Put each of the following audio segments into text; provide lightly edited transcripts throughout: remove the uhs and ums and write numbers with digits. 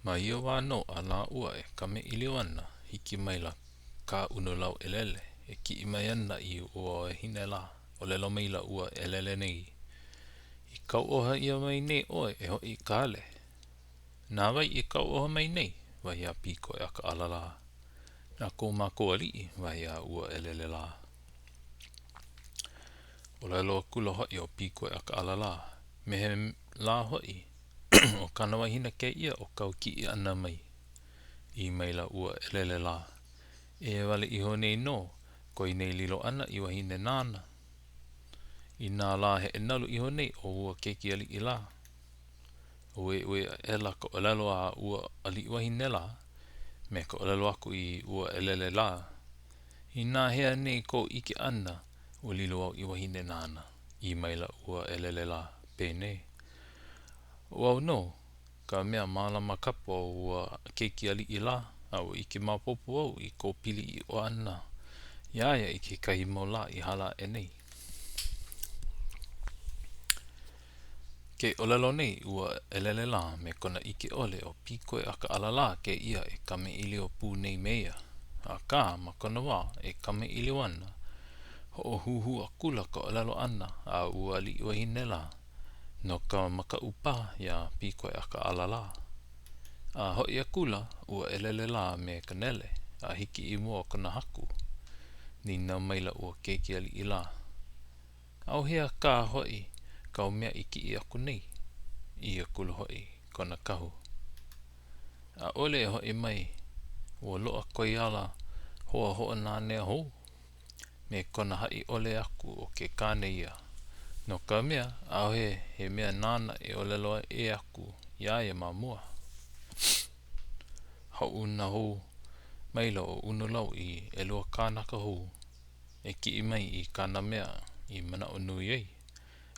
Ma ia wāno a la ua e kame ilio ana hiki mai la ka unulau elele e ki mai ana I o hine la o lelo mai la ua elele nei I kau oha ia mai nei oe e ho I kale nā wai I kau oha mai nei wai a piko e aka alala nā ko mako alii wai a ua elele la o lelo kula hoi o piko e aka alala mehe la hoi o kana wahina ke ia o kau ki I ana mai I mai la ua elele la e wale iho nei no ko I nei lilo ana I wahine nana I nā la he enalu iho nei o ua keiki ali I la ue e la ko lelo a ua ali wahine la me ko lelo aku I ua elele la I nā hea nei ko ike ana o lilo au I wahine nana I mai la ua elele la pene Wau no ka mea malama kapo ua keiki ali I la au ike mapopo au I ko pili I o ana Iaia I ke kahi mau la I hala e nei Ke olelo nei ua elele la me kona ike ole o piko e aka alala ke ia e kame ili o pū nei meia A ka ma kona wā e kame ili wana Ho o huhu a kula ka olelo ana a ua li wahine la No ka maka upa ya piko e aka alala A hoi a kula ua elele la me kanele A hiki I mua kona haku Ni na maila ua keiki ali I la Au hea ka hoi Kau mea iki I aku nei I a kula hoi kona kahu A ole e hoi mai Ua loa koi ala Hoa hoa nā nea hou Me kona hai ole aku o ke kāne ia No ka mea au he mea nana e ole loa e aku Iaia ma mua Hau na hou Maila o unulau I elua kānaka hou E ki I mai I kāna mea I mana o nui ei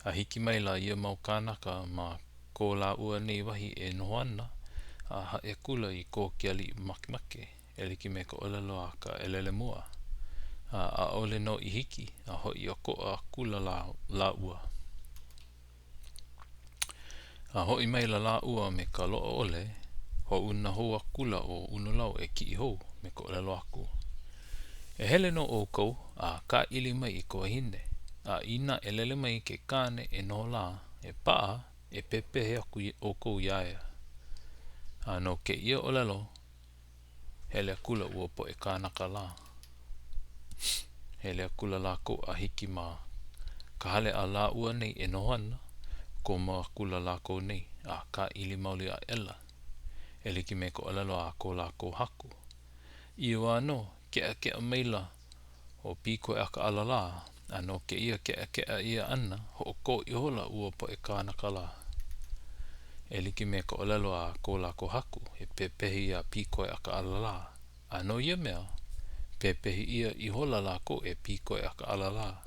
A hiki mai la ia mau kānaka ma ko la ua nei wahi e noho ana A hae kula I ko ki ali makemake E liki me ko olelo a ka elele mua A ole no I hiki A hoi o ko a kula la ua A hoi mai la ua me ka loo ole Ho una hou a kula o unulau e ki I hou me ko olelo aku E hele no o kou a ka ili mai I ko hine A ina e lele mai ke kāne e no la E paa e pepehe aku o kou iaia A no ke ia o lelo Hele a kula ua po e kānaka la Hele a kula la ko a hiki ma Ka hale a la ua nei e no ana Ko ma kula la ko nei A ka ili mauli a ela E liki me ko lelo a ko la ko haku Iwa no kea meila O piko e aka alala Ano ke ia kea ia ana Ho ko I hola ua po e kānaka la E liki me ko lelo a ko la ko haku E pepehi a piko e aka alala Ano ia mea Pepehi ia I hola la ko e piko e aka alala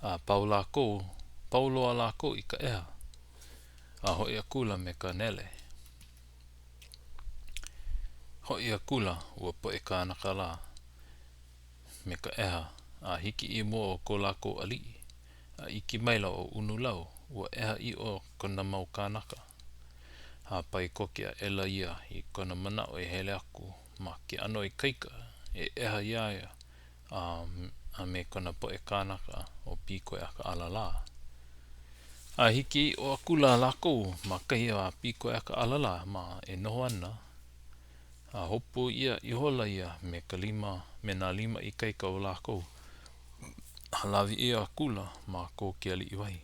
A pauloa la ko I ka eha A hoi a kula me ka nele Hoi a kula ua po e kānaka la Me ka eha A hiki I mua o ko la ko alii A iki maila o unulau Ua eha I o kona mau kānaka A pai koke a ela ia I kona mana o e hele aku Ma ke ano I kaika E eha iaia A me kona po e kānaka O piko e aka alala A hiki o a kula lako Ma kahi a piko e aka alala Ma e noho ana A hopo ia I hola ia Me ka lima Me na lima I kaika o lako Halawi ia a kula Ma ko ke ali I wahi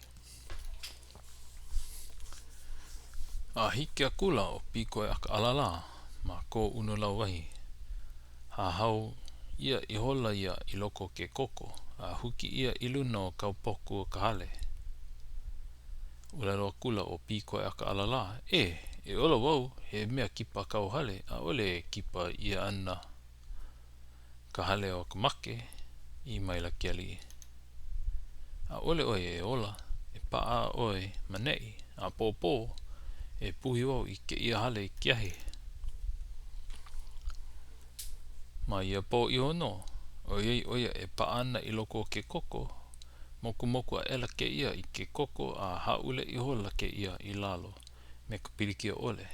A hiki a kula o piko e aka alala Ma ko unulau wahi Ha hau ia I hola ia I loko ke koko A huki ia I luna o kaupoku o ka hale Ulelo a kula o piko e aka alala E ola wau He mea kipa kau hale A ole kipa ia ana Ka hale o ka make I maila ki ali A ole oe e ola E paa oe manei A pōpō E puhi wau I ke ia hale I kiahe Ma ia pō I hono O iei oia e paa ana I loko ke koko Moku moku a ela ke ia I ke koko A haule I hola ke ia I lalo Me ka pilikia ole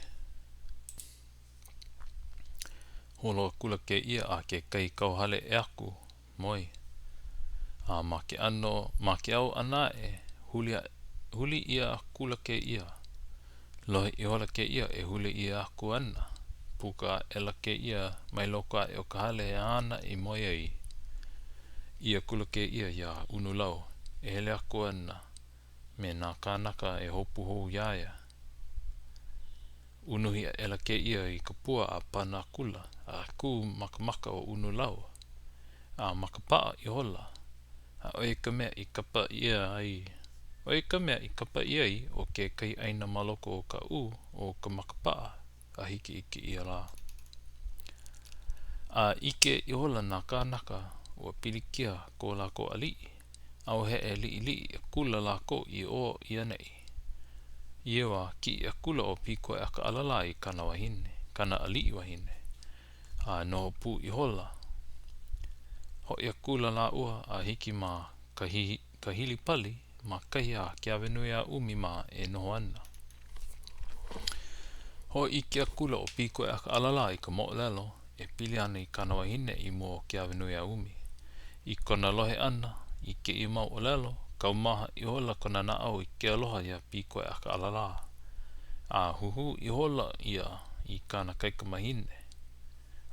holo kula ke ia a ke kai kauhale e aku moi a ma ke ano ma ke au ana e huli ia kula ke ia lohe I hola ke ia e huli ia aku ana puka ela ke ia mai loka e o ka hale e ana I moi ai ia kula ke ia ia unu lau e hele aku ana me nā kānaka e hopu hou iaia unuhi ela ke ia I ka pua a pana kula a ku makamaka o unu lau a makapaa I hola a oe ka mea I kapa ia ai oe ka mea I kapa ia ai o ke kai aina maloko o ka o ka makapaa a hiki ike ia la a ike I hola nā kānaka ua pilikia ko lako alii au he e li kula lako I o ia nei Iewa ki kula o piko e aka alala I kana wahine kana alii wahine a no pu I hola ho ia kula la ua a hiki ma ka hili pali ma kahi a ke awenui a umi ma e noho ana ho I ke kula o piko e aka alala I ka mo'olelo e pili ana I kana wahine I mua ke awenui a umi I kona lohe ana I ke I mau olelo kaumaha I hola kona na au I ke aloha ia piko e aka alala a huhu I hola ia I kana kaikamahine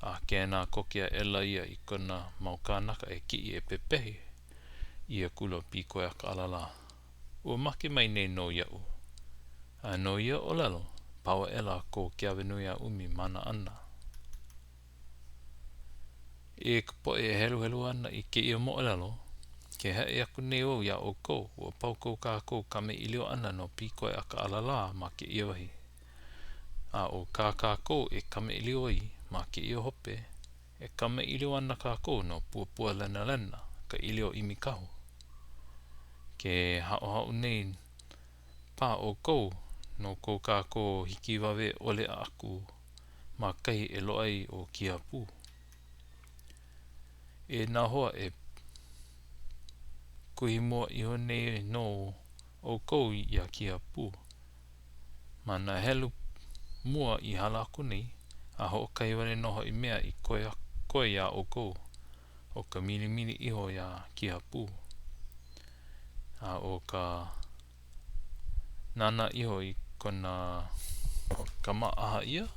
a kena kokia ela ia I kona mau kānaka e ki e pepehe ia kula piko e aka alala ua make mai nei no iau a no ia olelo paua ela ko ke awenui a umi mana ana e kapo e helu ana I ke ia mo olelo ke hae aku nei o ia o kou ua pau kou kākou kame ilio ana no piko e aka alala ma ke ia wahi a o kākou e kame ilio ai ma ke ia hope e kame ilio ana kākou no pua lena ka ilio imikahu ke hao nei pa o kou no kou kākou hiki wawe ole aku ma kahi e loai o kia pu e nā hoa e kuhi mua iho nei no o kou ia kia pu mana helu mua I hala aku nei a ho kai wale noho I mea I koe ia o kou o ka mili iho ia kia pu a o ka nana iho I kona kama aha ia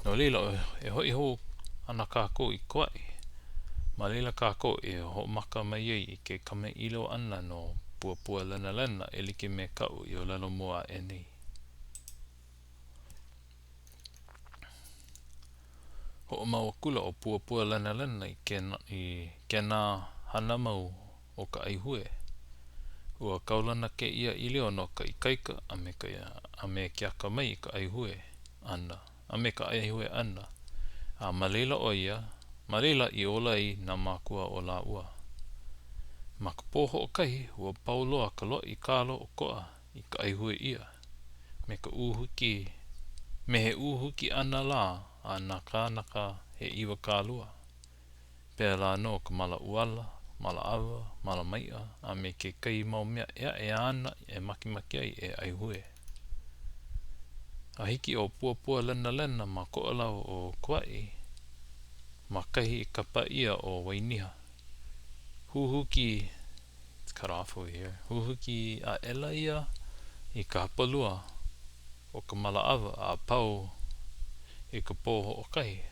no lila e hoi ho ana kākou I koe ma lila kākou e ho maka mai ai I ke kame ilo ana no pua lena e like me kau I o lalo mua e nei ho mau kula o pua lena I kena hana mau o ka aihue ua kaulana ke ia ilio no ka ikaika a me ke aka mai ka aihue ana a me ka aihue ana a malila o ia malila I ola I na makua o la ua ma ka poho o kahi ua pauloa ka lo I kalo o koa I ka aihue ia me ka uhuki me he uhuki ana la a na kānaka he iwa kālua pēr la no ka mala uala mala awa, mala maia a me ke kai mau mea e ana e maki ai e aihue a hiki o pua lena ma ko'olau o Kauai ma kahi I kapa ia o Wainiha huhuki it's cut off over here huhuki a ela ia I ka hapalua o ka mala awa a pau I ka poho o kahi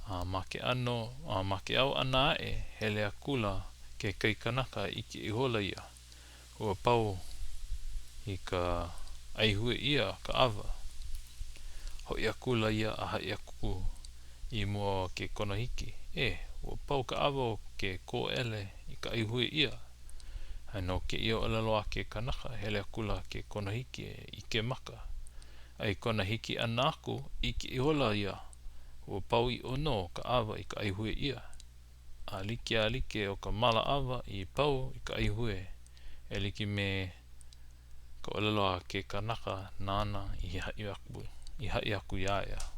a make au ana e hele akula ke kai kanaka I ke ihola ia ua pau I ka aihue ia ka awa hoi akula ia a hai aku I mua ke kona hiki ua pau ka awa o ke ko ele I ka aihue ia no ke ia o lalo a ke kanaka hele akula ke kona hiki I ke maka ai kona hiki ana aku I ke ihola ia ua pau I ono ka awa I ka aihue ia a like o ka mala awa I pau I ka aihue e like me ka olelo a ke kanaka nana I hai aku iaia